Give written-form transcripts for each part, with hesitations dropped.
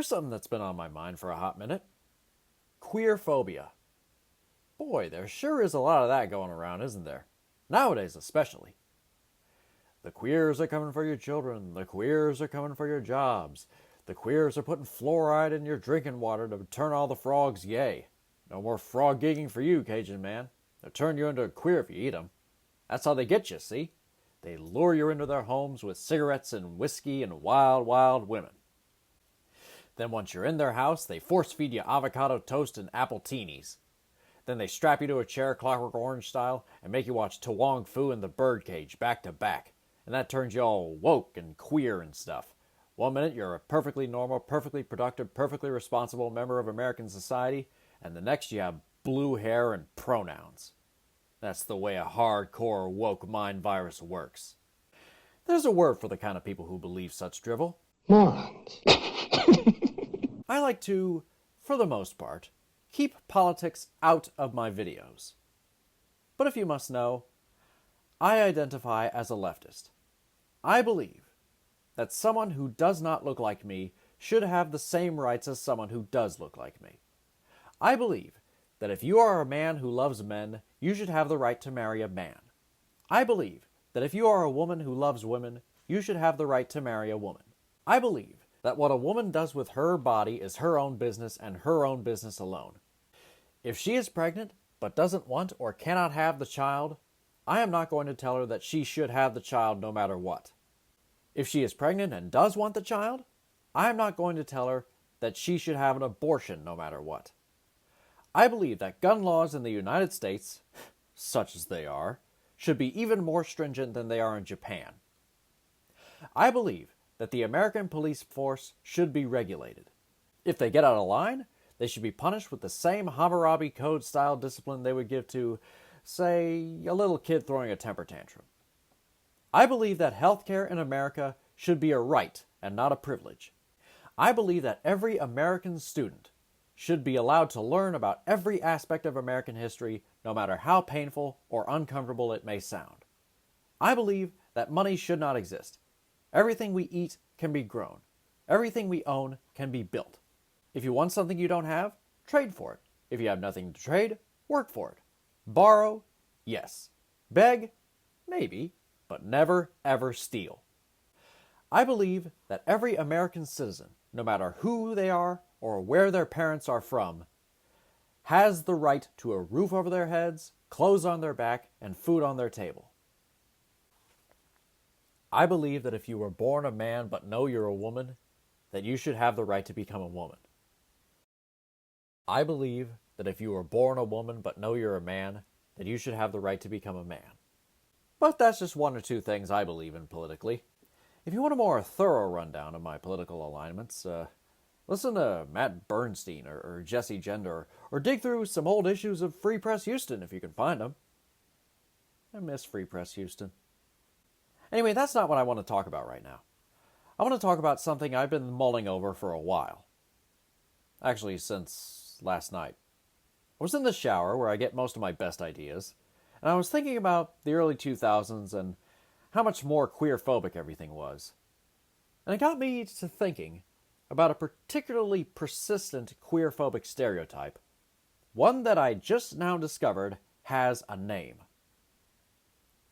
something that's been on my mind for a hot minute. Queer phobia. Boy, there sure is a lot of that going around, isn't there? Nowadays especially. The queers are coming for your children. The queers are coming for your jobs. The queers are putting fluoride in your drinking water to turn all the frogs gay. No more frog gigging for you, Cajun man. They'll turn you into a queer if you eat them. That's how they get you, see? They lure you into their homes with cigarettes and whiskey and wild, wild women. Then once you're in their house, they force-feed you avocado toast and apple teenies. Then they strap you to a chair, Clockwork Orange style, and make you watch To Wong Foo and the Birdcage back to back. And that turns you all woke and queer and stuff. One minute you're a perfectly normal, perfectly productive, perfectly responsible member of American society, and the next you have blue hair and pronouns. That's the way a hardcore woke mind virus works. There's a word for the kind of people who believe such drivel. Morons. I like to, for the most part, keep politics out of my videos. But if you must know, I identify as a leftist. I believe that someone who does not look like me should have the same rights as someone who does look like me. I believe that if you are a man who loves men, you should have the right to marry a man. I believe that if you are a woman who loves women, you should have the right to marry a woman. I believe that what a woman does with her body is her own business and her own business alone. If she is pregnant but doesn't want or cannot have the child, I am not going to tell her that she should have the child no matter what. If she is pregnant and does want the child, I am not going to tell her that she should have an abortion no matter what. I believe that gun laws in the United States, such as they are, should be even more stringent than they are in Japan. I believe that the American police force should be regulated. If they get out of line, they should be punished with the same Hammurabi Code-style discipline they would give to, say, a little kid throwing a temper tantrum. I believe that healthcare in America should be a right and not a privilege. I believe that every American student should be allowed to learn about every aspect of American history, no matter how painful or uncomfortable it may sound. I believe that money should not exist. Everything we eat can be grown. Everything we own can be built. If you want something you don't have, trade for it. If you have nothing to trade, work for it. Borrow? Yes. Beg? Maybe. But never, ever steal. I believe that every American citizen, no matter who they are or where their parents are from, has the right to a roof over their heads, clothes on their back, and food on their table. I believe that if you were born a man but know you're a woman, that you should have the right to become a woman. I believe that if you were born a woman but know you're a man, that you should have the right to become a man. But that's just one or two things I believe in politically. If you want a more thorough rundown of my political alignments, listen to Matt Bernstein or Jesse Gender, or dig through some old issues of Free Press Houston if you can find them. I miss Free Press Houston. Anyway, that's not what I want to talk about right now. I want to talk about something I've been mulling over for a while. Actually, since last night. I was in the shower, where I get most of my best ideas, and I was thinking about the early 2000s and how much more queer-phobic everything was. And it got me to thinking about a particularly persistent queer-phobic stereotype, one that I just now discovered has a name.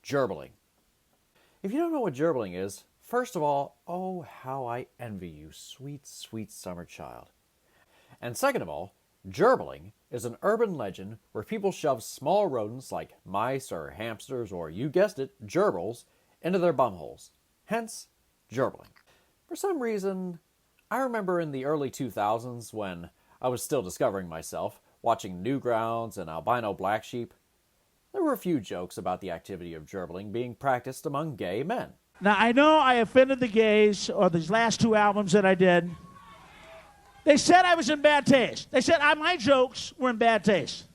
Gerbilling. If you don't know what gerbilling is, first of all, oh, how I envy you, sweet, sweet summer child. And second of all, gerbilling is an urban legend where people shove small rodents like mice or hamsters or, you guessed it, gerbils, into their bumholes. Hence, gerbilling. For some reason, I remember in the early 2000s when I was still discovering myself, watching Newgrounds and albino black sheep, there were a few jokes about the activity of gerbilling being practiced among gay men. Now, I know I offended the gays or these last two albums that I did. They said I was in bad taste. They said my jokes were in bad taste.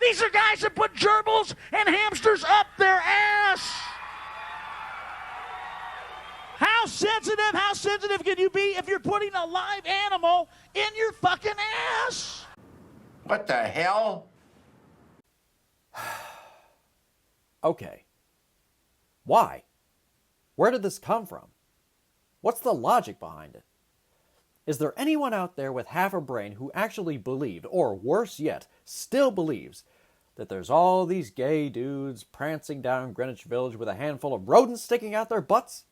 These are guys that put gerbils and hamsters up their ass. How sensitive can you be if you're putting a live animal in your fucking ass? What the hell? Okay. Why? Where did this come from? What's the logic behind it? Is there anyone out there with half a brain who actually believed, or worse yet, still believes, that there's all these gay dudes prancing down Greenwich Village with a handful of rodents sticking out their butts?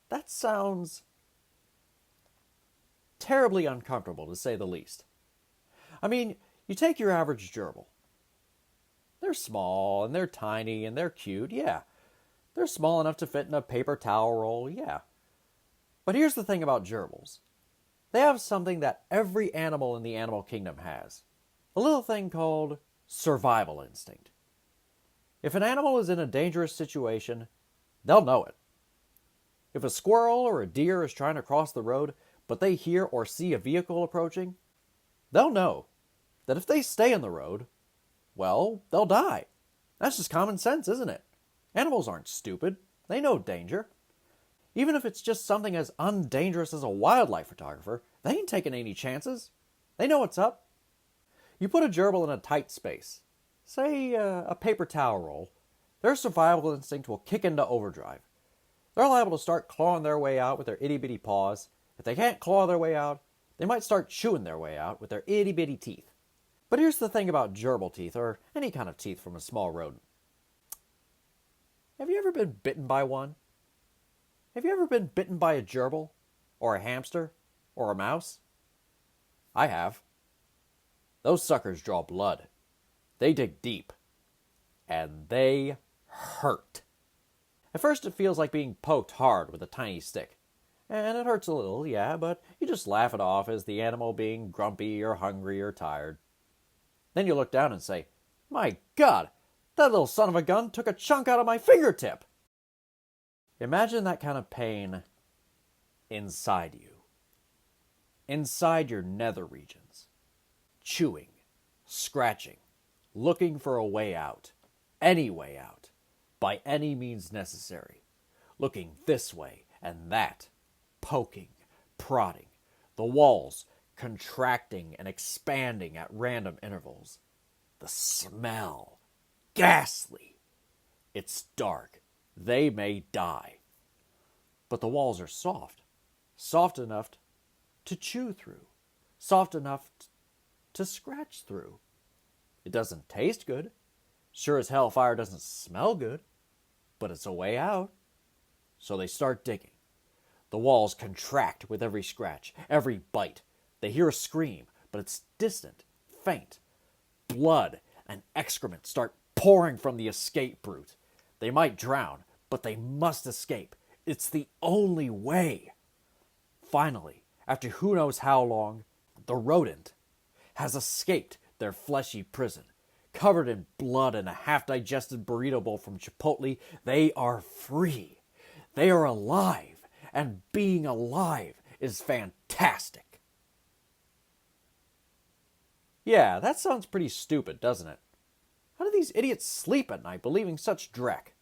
That sounds terribly uncomfortable, to say the least. I mean, you take your average gerbil. They're small, and they're tiny, and they're cute, yeah. They're small enough to fit in a paper towel roll, yeah. But here's the thing about gerbils. They have something that every animal in the animal kingdom has. A little thing called survival instinct. If an animal is in a dangerous situation, they'll know it. If a squirrel or a deer is trying to cross the road, but they hear or see a vehicle approaching, they'll know that if they stay in the road, well, they'll die. That's just common sense, isn't it? Animals aren't stupid. They know danger. Even if it's just something as undangerous as a wildlife photographer, they ain't taking any chances. They know what's up. You put a gerbil in a tight space, say a paper towel roll, their survival instinct will kick into overdrive. They're liable to start clawing their way out with their itty-bitty paws. If they can't claw their way out, they might start chewing their way out with their itty-bitty teeth. But here's the thing about gerbil teeth, or any kind of teeth from a small rodent. Have you ever been bitten by one? Have you ever been bitten by a gerbil? Or a hamster? Or a mouse? I have. Those suckers draw blood. They dig deep. And they hurt. At first it feels like being poked hard with a tiny stick. And it hurts a little, yeah, but you just laugh it off as the animal being grumpy or hungry or tired. Then you look down and say, "My God, that little son of a gun took a chunk out of my fingertip." Imagine that kind of pain inside you. Inside your nether regions. Chewing, scratching, looking for a way out. Any way out. By any means necessary. Looking this way and that. Poking, prodding. The walls contracting and expanding at random intervals. The smell. Ghastly. It's dark. They may die. But the walls are soft. Soft enough to chew through. Soft enough to scratch through. It doesn't taste good. Sure as hell fire doesn't smell good. But it's a way out. So they start digging. The walls contract with every scratch, every bite. They hear a scream, but it's distant, faint. Blood and excrement start pouring from the escape brute. They might drown, but they must escape. It's the only way. Finally, after who knows how long, the rodent has escaped their fleshy prison. Covered in blood and a half-digested burrito bowl from Chipotle, they are free. They are alive, and being alive is fantastic. Yeah, that sounds pretty stupid, doesn't it? How do these idiots sleep at night believing such dreck?